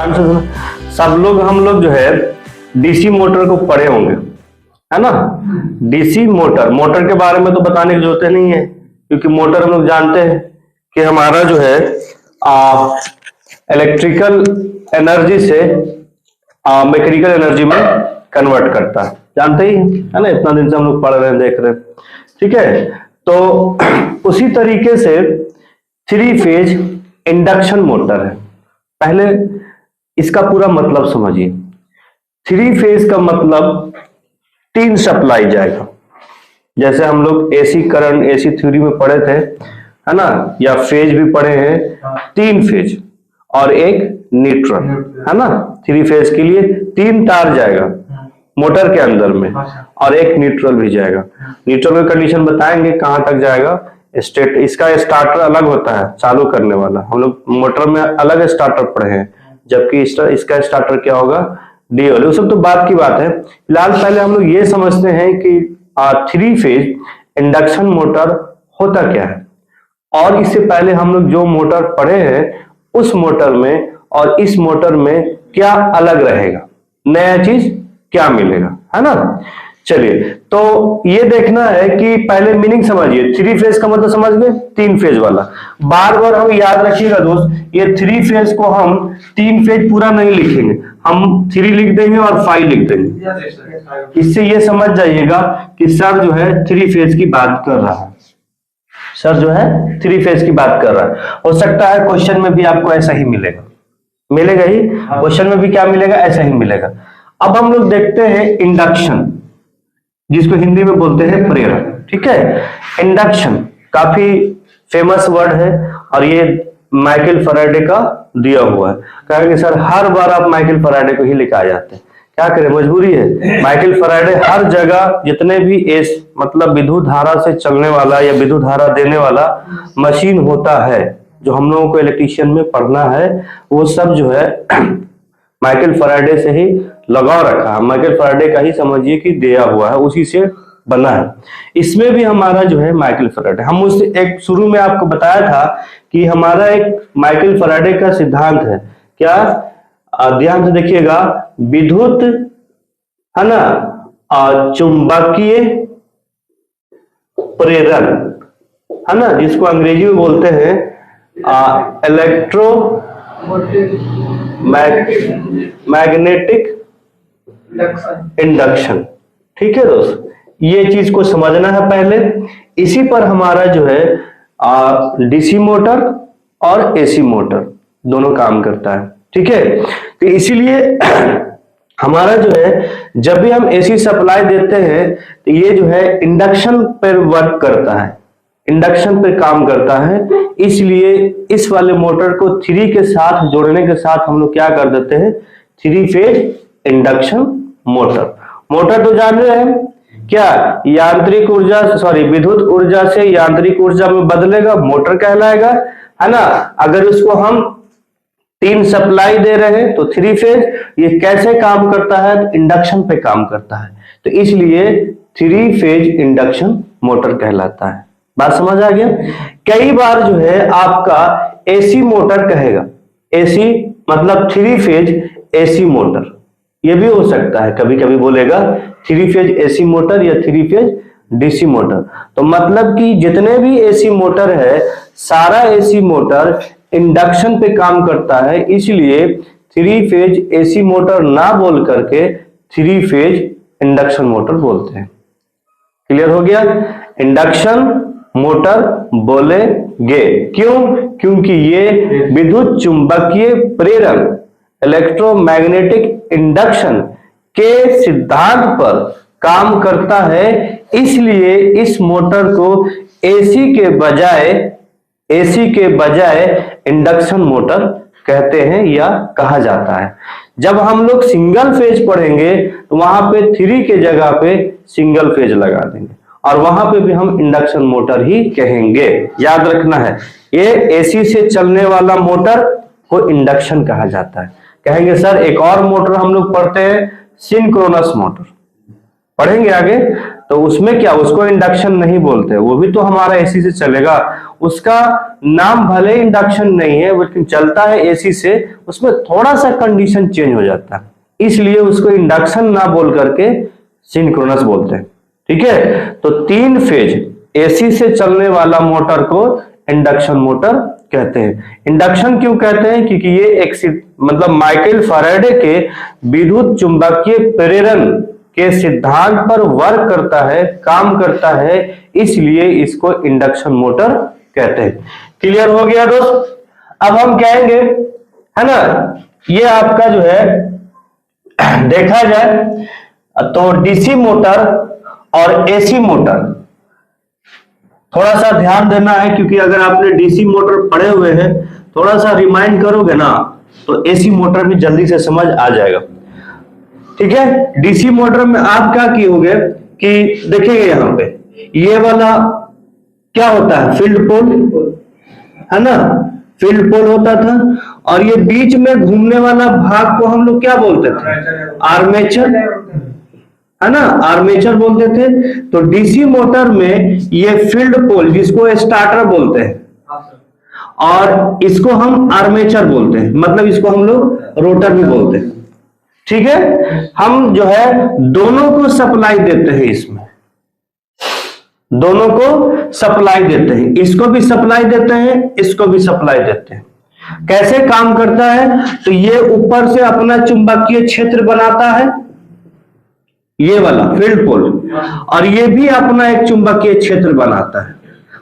ध्यान से सुनो, सब लोग हम लोग जो है डीसी मोटर को पढ़े होंगे, है ना। डीसी मोटर के बारे में तो बताने की जरूरत नहीं है, क्योंकि मोटर हम लोग जानते हैं कि हमारा जो है इलेक्ट्रिकल एनर्जी से मैकेनिकल एनर्जी में कन्वर्ट करता है, जानते ही है ना, इतना दिन से हम लोग पढ़ रहे हैं, देख रहे हैं, ठीक है। तो उसी तरीके से 3 फेज इंडक्शन मोटर है। पहले इसका पूरा मतलब समझिए। 3 फेज का मतलब 3 सप्लाई जाएगा, जैसे हम लोग एसी करंट एसी थ्योरी में पढ़े थे, है ना, या फेज भी पढ़े हैं। 3 फेज और एक न्यूट्रल, है ना। 3 फेज के लिए 3 तार जाएगा मोटर के अंदर में, और एक न्यूट्रल भी जाएगा। न्यूट्रल का कंडीशन बताएंगे कहां तक जाएगा। स्टेट इसका स्टार्टर अलग होता है, चालू करने वाला। हम लोग मोटर में अलग स्टार्टर पढ़े हैं, जबकि इसका स्टार्टर क्या होगा, डी वाले। वो सब तो बात की बात है। फिलहाल पहले हम लोग ये समझते हैं कि 3 फेज इंडक्शन मोटर होता क्या है, और इससे पहले हम लोग जो मोटर पढ़े हैं उस मोटर में और इस मोटर में क्या अलग रहेगा, नया चीज क्या मिलेगा, है ना। चलिए, तो ये देखना है कि पहले मीनिंग समझिए। 3 फेज का मतलब समझ गए, 3 फेज वाला। बार बार हम याद रखिएगा दोस्त, ये 3 फेज को हम 3 फेज पूरा नहीं लिखेंगे, हम 3 लिख देंगे और 5 लिख देंगे। इससे ये समझ जाइएगा कि सर जो है 3 फेज की बात कर रहा है, सर जो है 3 फेज की बात कर रहा है। हो सकता है क्वेश्चन में भी आपको ऐसा ही मिलेगा ही, क्वेश्चन में भी क्या मिलेगा, ऐसा ही मिलेगा। अब हम लोग देखते हैं इंडक्शन, जिसको हिंदी में बोलते हैं प्रेरण, ठीक है। इंडक्शन काफी फेमस वर्ड है, और ये माइकल फैराडे का दिया हुआ है। कहेंगे सर हर बार आप माइकल फैराडे को ही लेकर आ जाते हैं, क्या करें, मजबूरी है। माइकल फैराडे हर जगह जितने भी मतलब विद्युत धारा से चलने वाला या विद्युत धारा देने वाला मशीन होता है, जो हम लोगों को इलेक्ट्रीशियन में पढ़ना है, वो सब जो है माइकल फैराडे से ही लगाव रखा है। माइकल फैराडे का ही समझिए कि दिया हुआ है, उसी से बना है। इसमें भी हमारा जो है माइकल फैराडे, हम उससे एक शुरू में आपको बताया था कि हमारा एक माइकल फैराडे का सिद्धांत है, क्या, ध्यान से देखिएगा, विद्युत, है ना, चुंबकीय प्रेरण, है ना, जिसको अंग्रेजी में बोलते हैं इलेक्ट्रो मैग्नेटिक इंडक्शन, ठीक है दोस्त। ये चीज को समझना है पहले। इसी पर हमारा जो है डीसी मोटर और एसी मोटर दोनों काम करता है, ठीक है। तो इसीलिए हमारा जो है, जब भी हम एसी सप्लाई देते हैं तो ये जो है इंडक्शन पर वर्क करता है, इंडक्शन पे काम करता है। इसलिए इस वाले मोटर को 3 के साथ जोड़ने के साथ हम लोग क्या कर देते हैं, 3 फेज इंडक्शन मोटर तो जान रहे हैं क्या, यांत्रिक ऊर्जा विद्युत ऊर्जा से यांत्रिक ऊर्जा में बदलेगा, मोटर कहलाएगा, है ना। अगर इसको हम 3 सप्लाई दे रहे हैं तो 3 फेज, ये कैसे काम करता है, तो इंडक्शन पे काम करता है, तो इसलिए 3 फेज इंडक्शन मोटर कहलाता है। बात समझ आ गया। कई बार जो है आपका एसी मोटर कहेगा, एसी मतलब 3 फेज एसी मोटर, ये भी हो सकता है, कभी कभी बोलेगा 3 फेज एसी मोटर या 3 फेज डीसी मोटर। तो मतलब कि जितने भी एसी मोटर है, सारा एसी मोटर इंडक्शन पे काम करता है, इसलिए 3 फेज एसी मोटर ना बोल करके 3 फेज इंडक्शन मोटर बोलते हैं। क्लियर हो गया। इंडक्शन मोटर बोलेंगे क्यों, क्योंकि ये विद्युत चुंबकीय प्रेरण इलेक्ट्रोमैग्नेटिक इंडक्शन के सिद्धांत पर काम करता है, इसलिए इस मोटर को एसी के बजाय इंडक्शन मोटर कहते हैं या कहा जाता है। जब हम लोग सिंगल फेज पढ़ेंगे तो वहां पे 3 के जगह पे सिंगल फेज लगा देंगे, और वहां पे भी हम इंडक्शन मोटर ही कहेंगे। याद रखना है, ये एसी से चलने वाला मोटर को इंडक्शन कहा जाता है। कहेंगे सर एक और मोटर हम लोग पढ़ते हैं, सिंक्रोनस मोटर, पढ़ेंगे आगे, तो उसमें क्या, उसको इंडक्शन नहीं बोलते, वो भी तो हमारा एसी से चलेगा, उसका नाम भले इंडक्शन नहीं है लेकिन चलता है एसी से, उसमें थोड़ा सा कंडीशन चेंज हो जाता है, इसलिए उसको इंडक्शन ना बोल करके सिंक्रोनस बोलते हैं। ठीक है, तो 3 फेज एसी से चलने वाला मोटर को इंडक्शन मोटर कहते हैं। इंडक्शन क्यों कहते हैं? क्योंकि ये एक मतलब माइकल फैराडे के विद्युत चुंबकीय प्रेरण के सिद्धांत पर वर्क करता है, काम करता है, इसलिए इसको इंडक्शन मोटर कहते हैं। क्लियर हो गया दोस्त? अब हम कहेंगे, है ना, ये आपका जो है देखा जाए तो डीसी मोटर और एसी मोटर, थोड़ा सा ध्यान देना है क्योंकि अगर आपने डीसी मोटर पढ़े हुए हैं, थोड़ा सा रिमाइंड करोगे ना तो एसी मोटर भी जल्दी से समझ आ जाएगा। ठीक है, डीसी मोटर में आप क्या किए कि देखिए यहां पे ये वाला क्या होता है, फील्ड पोल, है ना, फील्ड पोल होता था, और ये बीच में घूमने वाला भाग को हम लोग क्या बोलते थे? आर्मेचर, है ना, आर्मेचर बोलते थे। तो डीसी मोटर में ये फील्ड पोल, जिसको स्टार्टर बोलते हैं, और इसको हम आर्मेचर बोलते हैं, मतलब इसको हम लोग रोटर भी बोलते हैं। ठीक है, हम जो है दोनों को सप्लाई देते हैं, इसमें दोनों को सप्लाई देते हैं, इसको भी सप्लाई देते हैं, इसको भी सप्लाई देते हैं। कैसे काम करता है? तो ये ऊपर से अपना चुंबकीय क्षेत्र बनाता है, ये वाला फील्ड पोल, और ये भी अपना एक चुंबकीय क्षेत्र बनाता है।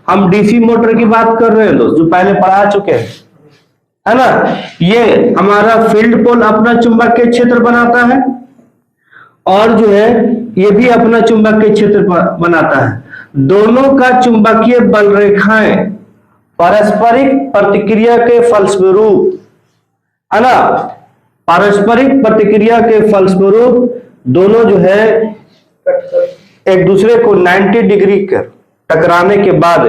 हम डीसी मोटर की बात कर रहे हैं दोस्त, जो पहले पढ़ा चुके हैं, है ना। ये हमारा फील्ड पोल अपना चुंबकीय क्षेत्र बनाता है, और जो है ये भी अपना चुंबकीय क्षेत्र बनाता है। दोनों का चुंबकीय बल रेखाएं पारस्परिक प्रतिक्रिया के फलस्वरूप, है ना, पारस्परिक प्रतिक्रिया के फलस्वरूप दोनों जो है एक दूसरे को 90 डिग्री टकराने के बाद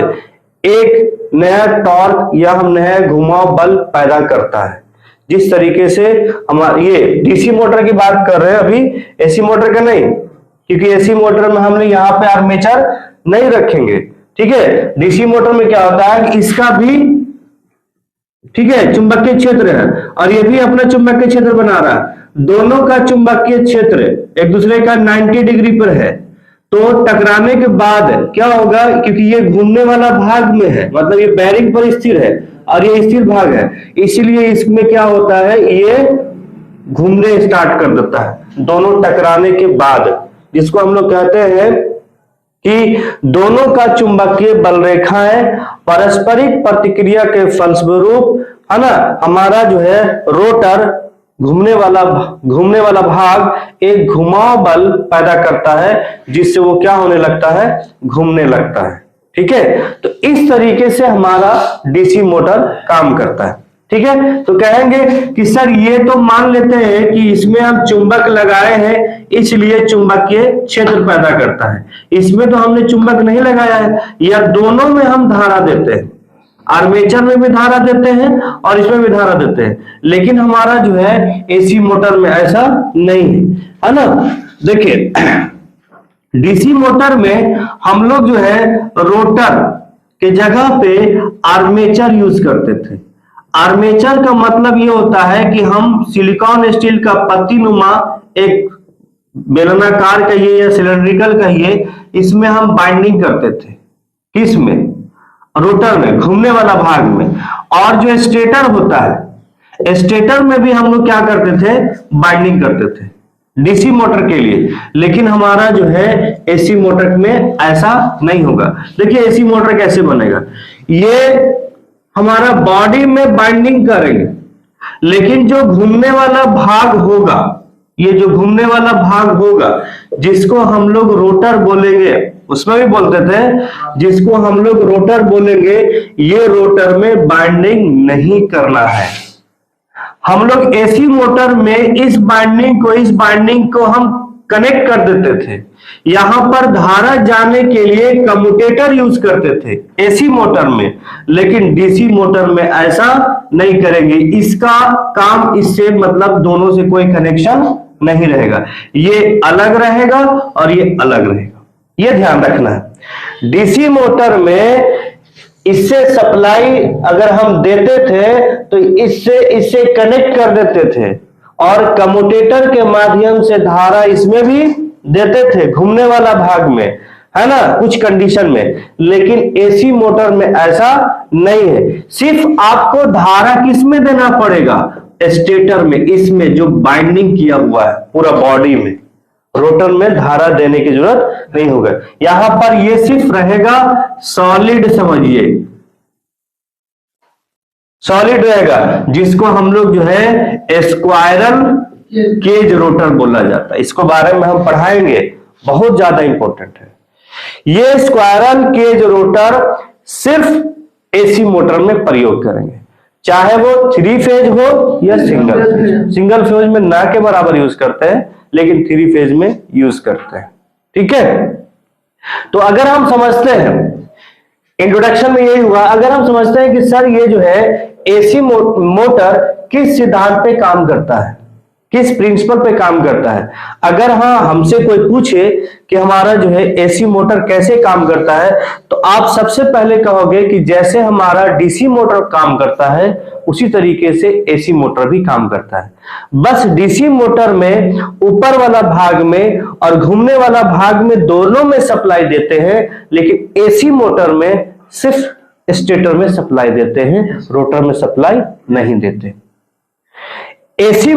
एक नया टॉर्क या हम नया घुमाव बल पैदा करता है। जिस तरीके से हमारे ये डीसी मोटर की बात कर रहे हैं अभी, एसी मोटर का नहीं, क्योंकि एसी मोटर में हमने यहाँ पे आर्मेचर नहीं रखेंगे। ठीक है, डीसी मोटर में क्या होता है कि इसका भी, ठीक है, चुंबकीय क्षेत्र है और ये भी अपना चुंबकीय क्षेत्र बना रहा है। दोनों का चुंबकीय क्षेत्र एक दूसरे का 90 डिग्री पर है, तो टकराने के बाद क्या होगा, क्योंकि ये घूमने वाला भाग में है, मतलब ये बेरिंग पर स्थिर है और ये स्थिर भाग है, इसलिए इसमें क्या होता है, ये घूमने स्टार्ट कर देता है दोनों टकराने के बाद, जिसको हम लोग कहते हैं कि दोनों का चुंबकीय बल रेखाएं पारस्परिक प्रतिक्रिया के फलस्वरूप, है ना, हमारा जो है रोटर घूमने वाला भाग एक घुमाव बल पैदा करता है, जिससे वो क्या होने लगता है, घूमने लगता है। ठीक है, तो इस तरीके से हमारा डीसी मोटर काम करता है। ठीक है, तो कहेंगे कि सर ये तो मान लेते हैं कि इसमें हम चुंबक लगाए हैं इसलिए चुंबकीय क्षेत्र पैदा करता है, इसमें तो हमने चुंबक नहीं लगाया है, या दोनों में हम धारा देते हैं, आर्मेचर में भी धारा देते हैं और इसमें भी धारा देते हैं, लेकिन हमारा जो है एसी मोटर में ऐसा नहीं है ना। देखिए डीसी मोटर में हम लोग जो है रोटर के जगह पे आर्मेचर यूज करते थे। आर्मेचर का मतलब ये होता है कि हम सिलिकॉन स्टील का पत्तीनुमा एक बेलनाकार कहिए या सिलेंड्रिकल कहिए, इसमें हम बाइंडिंग करते थे, किसमें, रोटर में, घूमने वाला भाग में। और जो स्टेटर होता है, स्टेटर में भी हम लोग क्या करते थे, बाइंडिंग करते थे डीसी मोटर के लिए, लेकिन हमारा जो है एसी मोटर में ऐसा नहीं होगा। देखिए एसी मोटर कैसे बनेगा, ये हमारा बॉडी में बाइंडिंग करेंगे, लेकिन जो घूमने वाला भाग होगा, ये जो घूमने वाला भाग होगा जिसको हम लोग रोटर बोलेंगे, उसमें भी बोलते थे, जिसको हम लोग रोटर बोलेंगे, ये रोटर में बाइंडिंग नहीं करना है। हम लोग एसी मोटर में इस बाइंडिंग को हम कनेक्ट कर देते थे, यहां पर धारा जाने के लिए कम्यूटेटर यूज करते थे एसी मोटर में, लेकिन डीसी मोटर में ऐसा नहीं करेंगे। इसका काम इससे मतलब दोनों से कोई कनेक्शन नहीं रहेगा, ये अलग रहेगा और ये अलग रहेगा, ये ध्यान रखना है। डीसी मोटर में इससे सप्लाई अगर हम देते थे तो इससे कनेक्ट कर देते थे, और कम्यूटेटर के माध्यम से धारा इसमें भी देते थे, घूमने वाला भाग में, है ना, कुछ कंडीशन में। लेकिन एसी मोटर में ऐसा नहीं है, सिर्फ आपको धारा किस में देना पड़ेगा, स्टेटर में, इसमें जो बाइंडिंग किया हुआ है पूरा बॉडी में। रोटर में धारा देने की जरूरत नहीं होगा। यहां पर ये सिर्फ रहेगा सॉलिड, समझिए सॉलिड रहेगा, जिसको हम लोग जो है स्क्वायरल केज रोटर बोला जाता है। इसको बारे में हम पढ़ाएंगे, बहुत ज्यादा इंपॉर्टेंट है। ये स्क्वायरल केज रोटर सिर्फ एसी मोटर में प्रयोग करेंगे, चाहे वो 3 फेज हो या सिंगल फेज। सिंगल फेज में ना के बराबर यूज करते हैं, लेकिन 3 फेज में यूज करते हैं। ठीक है, तो अगर हम समझते हैं, इंट्रोडक्शन में यही हुआ, अगर हम समझते हैं कि सर ये जो है एसी मोटर किस सिद्धांत पे काम करता है, किस प्रिंसिपल पे काम करता है। अगर हाँ हमसे कोई पूछे कि हमारा जो है एसी मोटर कैसे काम करता है, तो आप सबसे पहले कहोगे कि जैसे हमारा डीसी मोटर काम करता है उसी तरीके से एसी मोटर भी काम करता है। बस डीसी मोटर में ऊपर वाला भाग में और घूमने वाला भाग में दोनों में सप्लाई देते हैं, लेकिन एसी मोटर में सिर्फ स्टेटर में सप्लाई देते हैं, रोटर में सप्लाई नहीं देते। डीसी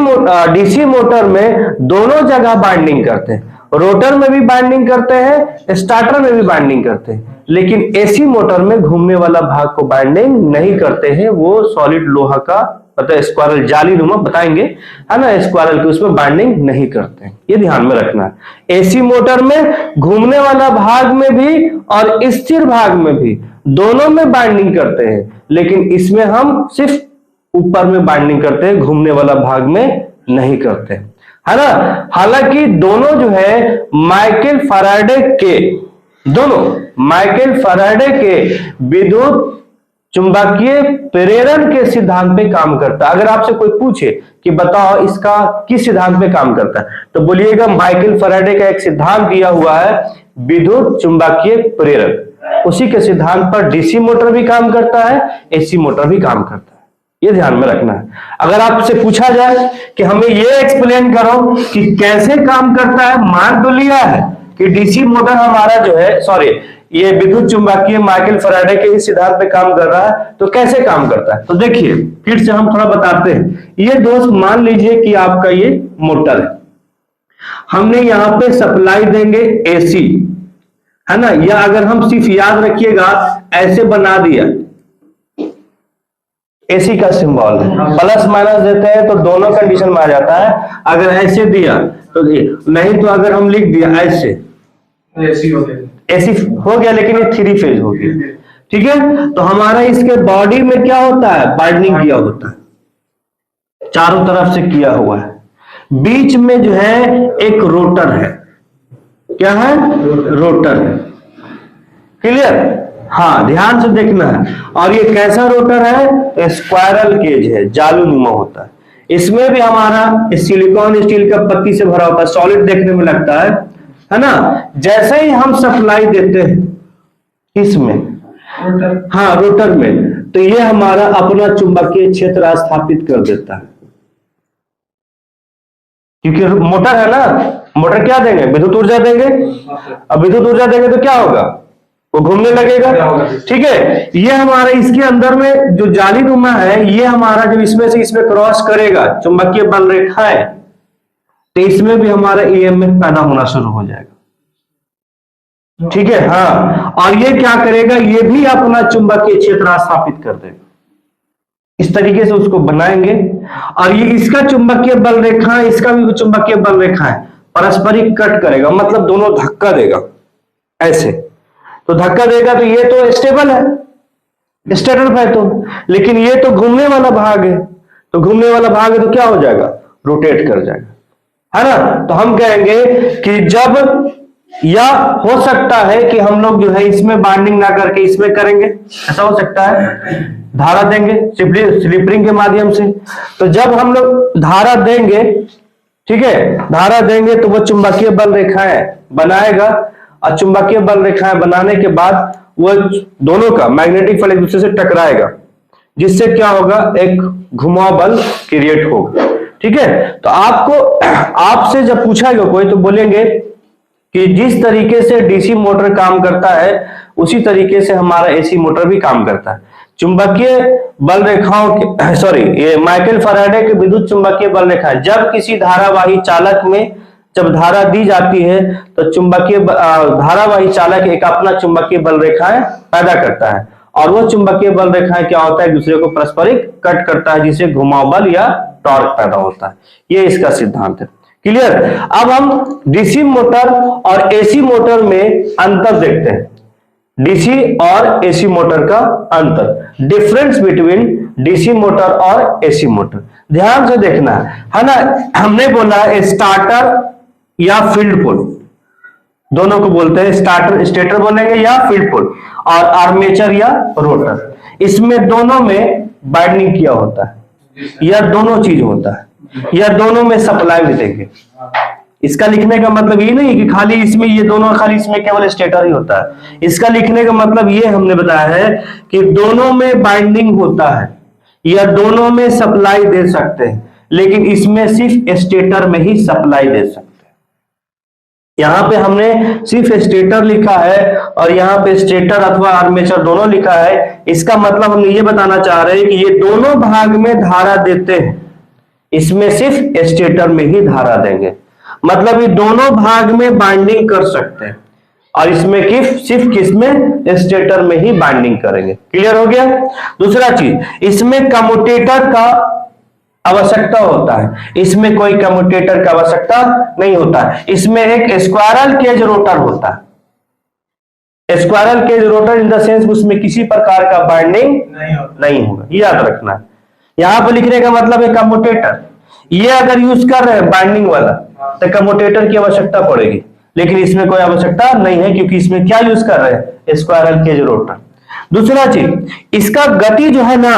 मोटर में दोनों जगह बाइंडिंग करते हैं, रोटर में भी बाइंडिंग करते हैं, स्टार्टर में भी बाइंडिंग करते हैं, लेकिन एसी मोटर में घूमने वाला भाग को बाइंडिंग नहीं करते हैं। वो सॉलिड लोहा का मतलब स्क्वायरल जाली नुमा बताएंगे, है ना, स्क्वायरल की उसमें बाइंडिंग नहीं करते हैं। ये ध्यान में रखना है। एसी मोटर में घूमने वाला भाग में भी और स्थिर भाग में भी दोनों में बाइंडिंग करते हैं, लेकिन इसमें हम सिर्फ ऊपर में बाइंडिंग करते हैं, घूमने वाला भाग में नहीं करते, है ना। हालांकि दोनों जो है माइकल फैराडे के विद्युत चुंबकीय प्रेरण के सिद्धांत पे काम करता है। अगर आपसे कोई पूछे कि बताओ इसका किस सिद्धांत पे काम करता है, तो बोलिएगा माइकल फैराडे का एक सिद्धांत दिया हुआ है, विद्युत चुंबकीय प्रेरण। उसी के सिद्धांत पर डीसी मोटर भी काम करता है, एसी मोटर भी काम करता है। ये ध्यान में रखना है। अगर आपसे पूछा जाए कि हमें ये एक्सप्लेन करो कि कैसे काम करता है, मान तो लिया है कि डीसी मोटर हमारा जो है, सॉरी, ये विद्युत चुंबकीय माइकल फैराडे के इस सिद्धांत पे काम कर रहा है, तो कैसे काम करता है। तो देखिए फिर से हम थोड़ा बताते हैं। ये दोस्त मान लीजिए कि आपका ये मोटर है, हमने यहां पे सप्लाई देंगे एसी, है ना, या अगर हम सिर्फ याद रखिएगा ऐसे बना दिया, एसी का सिंबल है, प्लस माइनस देते हैं तो दोनों कंडीशन में आ जाता है। अगर ऐसे दिया तो नहीं, तो अगर हम लिख दिया ऐसे, एसी हो गया, लेकिन ये 3 फेज हो गया। ठीक है, तो हमारा इसके बॉडी में क्या होता है, बाइंडिंग किया होता है, चारों तरफ से किया हुआ है। बीच में जो है एक रोटर है, क्या है, रोटर है। क्लियर, हाँ ध्यान से देखना है। और ये कैसा रोटर है, स्क्वायरल केज है, जालूनुमा होता है। इसमें भी हमारा सिलिकॉन स्टील का पत्ती से भरा होता है, सॉलिड देखने में लगता है ना। जैसे ही हम सप्लाई देते हैं इसमें, हाँ रोटर में, तो ये हमारा अपना चुंबकीय क्षेत्र स्थापित कर देता है, क्योंकि मोटर है ना। मोटर क्या देंगे, विद्युत ऊर्जा देंगे। अब विद्युत ऊर्जा देंगे तो क्या होगा, वो घूमने लगेगा। ठीक है, ये हमारे इसके अंदर में जो जाली नुमा है, ये हमारा जब इसमें से इसमें क्रॉस करेगा चुंबकीय बल रेखाएं, तो इसमें भी हमारा ईएमएफ पैदा होना शुरू हो जाएगा। ठीक है, हाँ, और ये क्या करेगा, ये भी अपना चुंबकीय क्षेत्र स्थापित कर देगा। इस तरीके से उसको बनाएंगे, और ये इसका चुंबकीय बल रेखा, इसका भी चुंबकीय बल रेखा है, पारस्परिक कट करेगा, मतलब दोनों धक्का देगा ऐसे। तो धक्का देगा तो ये तो स्टेबल है, स्टेटर है तो, लेकिन ये तो घूमने वाला भाग है, तो घूमने वाला भाग है तो क्या हो जाएगा, रोटेट कर जाएगा, है ना। तो हम कहेंगे कि जब, या हो सकता है कि हम लोग जो है इसमें बाइंडिंग ना करके इसमें करेंगे, ऐसा हो सकता है, धारा देंगे स्लिप रिंग के माध्यम से। तो जब हम लोग धारा देंगे, ठीक है, धारा देंगे तो वो चुंबकीय बल रेखाएं बनाएगा, और चुंबकीय बल रेखाएं बनाने के बाद वो दोनों का मैग्नेटिक फील्ड एक दूसरे से टकराएगा, जिससे क्या होगा, एक घुमाव बल क्रिएट होगा। ठीक है, तो आपसे जब पूछा गया कोई तो बोलेंगे कि जिस तरीके से डीसी मोटर काम करता है उसी तरीके से हमारा एसी मोटर भी काम करता है। चुंबकीय बल रेखाओं के ये माइकल फैराडे के विद्युत चुंबकीय बल रेखा, जब किसी धारावाही चालक में जब धारा दी जाती है तो चुंबकीय धारावाही चालक एक अपना चुंबकीय बल रेखाएं पैदा करता है, और वो चुंबकीय बल रेखाएं क्या होता है, एक दूसरे को पारस्परिक कट करता है, जिससे घुमाव बल या टॉर्क पैदा होता है। ये इसका सिद्धांत है। क्लियर। अब हम डीसी मोटर और एसी मोटर में अंतर देखते हैं। डीसी और एसी मोटर का अंतर, डिफरेंस बिटवीन डीसी मोटर और एसी मोटर, ध्यान से देखना है ना। हमने बोला स्टार्टर या फील्ड पोल, दोनों को बोलते हैं स्टेटर बोलेंगे या फील्ड पोल, और आर्मेचर या रोटर। इसमें दोनों में बाइंडिंग किया होता है, या दोनों चीज होता है, या दोनों में सप्लाई भी देंगे। इसका लिखने का मतलब ये नहीं कि खाली इसमें ये दोनों, खाली इसमें केवल स्टेटर ही होता है। इसका लिखने का मतलब ये हमने बताया है कि दोनों में बाइंडिंग होता है या दोनों में सप्लाई दे सकते हैं, लेकिन इसमें सिर्फ स्टेटर में ही सप्लाई दे सकते हैं। यहां पे हमने सिर्फ स्टेटर लिखा है और यहां पे स्टेटर अथवा आर्मेचर दोनों लिखा है। इसका मतलब हम ये बताना चाह रहे हैं कि ये दोनों भाग में धारा देते हैं, इसमें सिर्फ स्टेटर में ही धारा देंगे, मतलब ये दोनों भाग में बाइंडिंग कर सकते हैं, और इसमें सिर्फ किसमें, स्टेटर में ही बाइंडिंग करेंगे। क्लियर हो गया। दूसरा चीज, इसमें कम्यूटेटर का आवश्यकता होता है, इसमें कोई कम्यूटेटर का आवश्यकता नहीं होता है। इसमें एक स्क्वायरल केज रोटर होता है। Squirrel cage rotor in the sense उसमें किसी प्रकार का बाइंडिंग नहीं होगा, याद रखना है। यहां पर लिखने का मतलब है कम्यूटेटर, ये अगर यूज कर रहे हैं बाइंडिंग वाला तो कम्यूटेटर की आवश्यकता पड़ेगी, लेकिन इसमें कोई आवश्यकता नहीं है, क्योंकि इसमें क्या यूज कर रहे हैं, स्क्वायरल केज रोटर। दूसरा चीज, इसका गति जो है ना,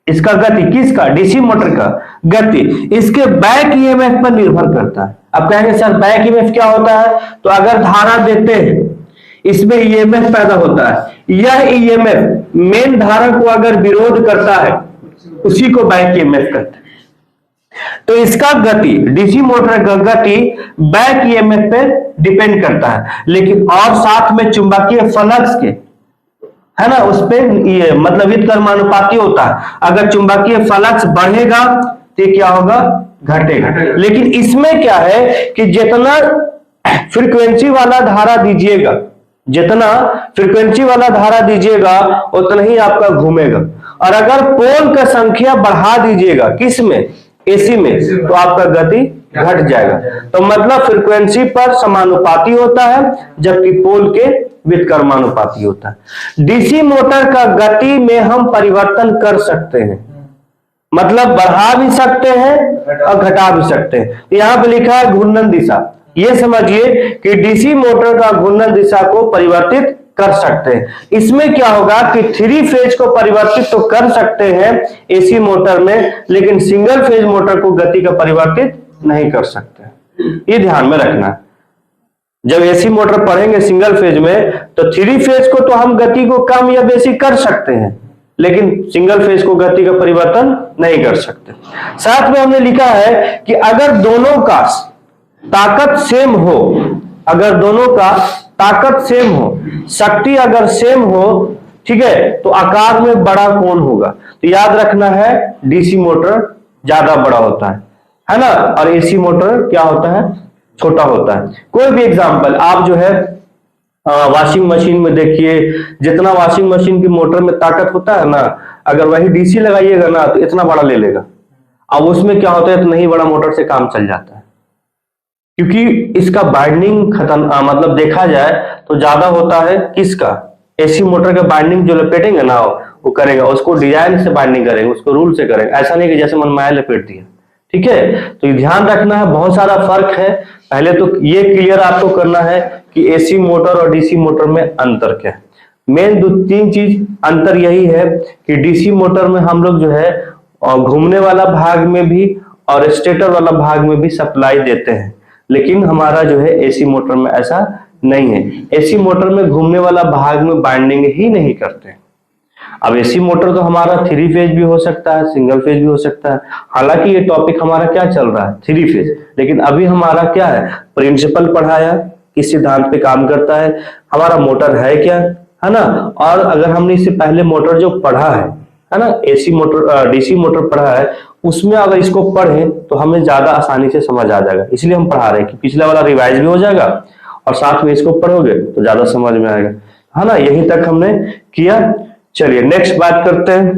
इसका गति किसका, डीसी मोटर का गति इसके बैक ईएमएफ पर निर्भर करता है। अब कहेंगे सर बैक ईएमएफ क्या होता है, तो अगर धारा देते हैं इसमें ईएमएफ पैदा होता है, यह ईएमएफ मेन धारा को अगर विरोध करता है उसी को बैक ईएमएफ कहते हैं। तो इसका गति, डीसी मोटर का गति बैक ईएमएफ पे डिपेंड करता है, लेकिन और साथ में चुंबकीय फ्लक्स के, है ना, उस पे ये मतलब व्युत्क्रमानुपाती होता है। अगर चुंबकीय फ्लक्स बढ़ेगा तो क्या होगा, घटेगा। लेकिन इसमें क्या है कि जितना फ्रीक्वेंसी वाला धारा दीजिएगा, जितना फ्रीक्वेंसी वाला धारा दीजिएगा उतना ही आपका घूमेगा, और अगर पोल का संख्या बढ़ा दीजिएगा किसमें, एसी में, तो आपका गति घट जाएगा। तो मतलब फ्रीक्वेंसी पर समानुपाती होता है, जबकि पोल के व्युत्क्रमानुपाती होता है। डीसी मोटर का गति में हम परिवर्तन कर सकते हैं, मतलब बढ़ा भी सकते हैं और घटा भी सकते हैं। यहां पे लिखा है घूर्णन दिशा, ये समझिए कि डीसी मोटर का घूर्णन दिशा को परिवर्तित कर सकते हैं। इसमें क्या होगा कि 3 फेज को परिवर्तित तो कर सकते हैं एसी मोटर में, लेकिन सिंगल फेज मोटर को गति का परिवर्तित नहीं कर सकते। ये ध्यान में रखना। जब एसी मोटर पढ़ेंगे सिंगल फेज में तो 3 फेज को तो हम गति को कम या बेसी कर सकते हैं, लेकिन सिंगल फेज को गति का परिवर्तन नहीं कर सकते। साथ में हमने लिखा है कि अगर दोनों का ताकत सेम हो, अगर दोनों का ताकत सेम हो, शक्ति अगर सेम हो, ठीक है, तो आकार में बड़ा कौन होगा, तो याद रखना है डीसी मोटर ज्यादा बड़ा होता है ना, और एसी मोटर क्या होता है, छोटा होता है। कोई भी एग्जांपल आप जो है वॉशिंग मशीन में देखिए, जितना वॉशिंग मशीन की मोटर में ताकत होता है ना, अगर वही डीसी लगाइएगा ना तो इतना बड़ा ले लेगा। अब उसमें क्या होता है, इतना ही बड़ा मोटर से काम चल जाता है, क्योंकि इसका बाइंडिंग मतलब देखा जाए तो ज्यादा होता है किसका, एसी मोटर का बाइंडिंग जो लपेटेंगे ना वो करेगा, उसको डिजाइन से बाइंडिंग करेंगे, उसको रूल से करेंगे, ऐसा नहीं कि जैसे मनमाया लपेट दिया। ठीक है, तो ध्यान रखना है, बहुत सारा फर्क है। पहले तो ये क्लियर आपको करना है कि एसी मोटर और डीसी मोटर में अंतर क्या है। मेन 2-3 चीज अंतर यही है कि डीसी मोटर में हम लोग जो है घूमने वाला भाग में भी और स्टेटर वाला भाग में भी सप्लाई देते हैं, लेकिन हमारा जो है एसी मोटर में ऐसा नहीं है। एसी मोटर में घूमने वाला भाग में बाइंडिंग ही नहीं करते। अब एसी मोटर तो हमारा 3 फेज भी हो सकता है, सिंगल फेज भी हो सकता है। हालांकि ये टॉपिक हमारा क्या चल रहा है, 3 फेज, लेकिन अभी हमारा क्या है, प्रिंसिपल पढ़ाया, किस सिद्धांत पे काम करता है, हमारा मोटर है क्या, है ना। और अगर हमने इससे पहले मोटर जो पढ़ा है ना, एसी मोटर डीसी मोटर पढ़ा है, उसमें अगर इसको पढ़े तो हमें ज्यादा आसानी से समझ आ जाएगा। इसलिए हम पढ़ा रहे हैं कि पिछला वाला रिवाइज भी हो जाएगा और साथ में इसको पढ़ोगे तो ज्यादा समझ में आएगा, है ना। यहीं तक हमने किया। चलिए नेक्स्ट बात करते हैं।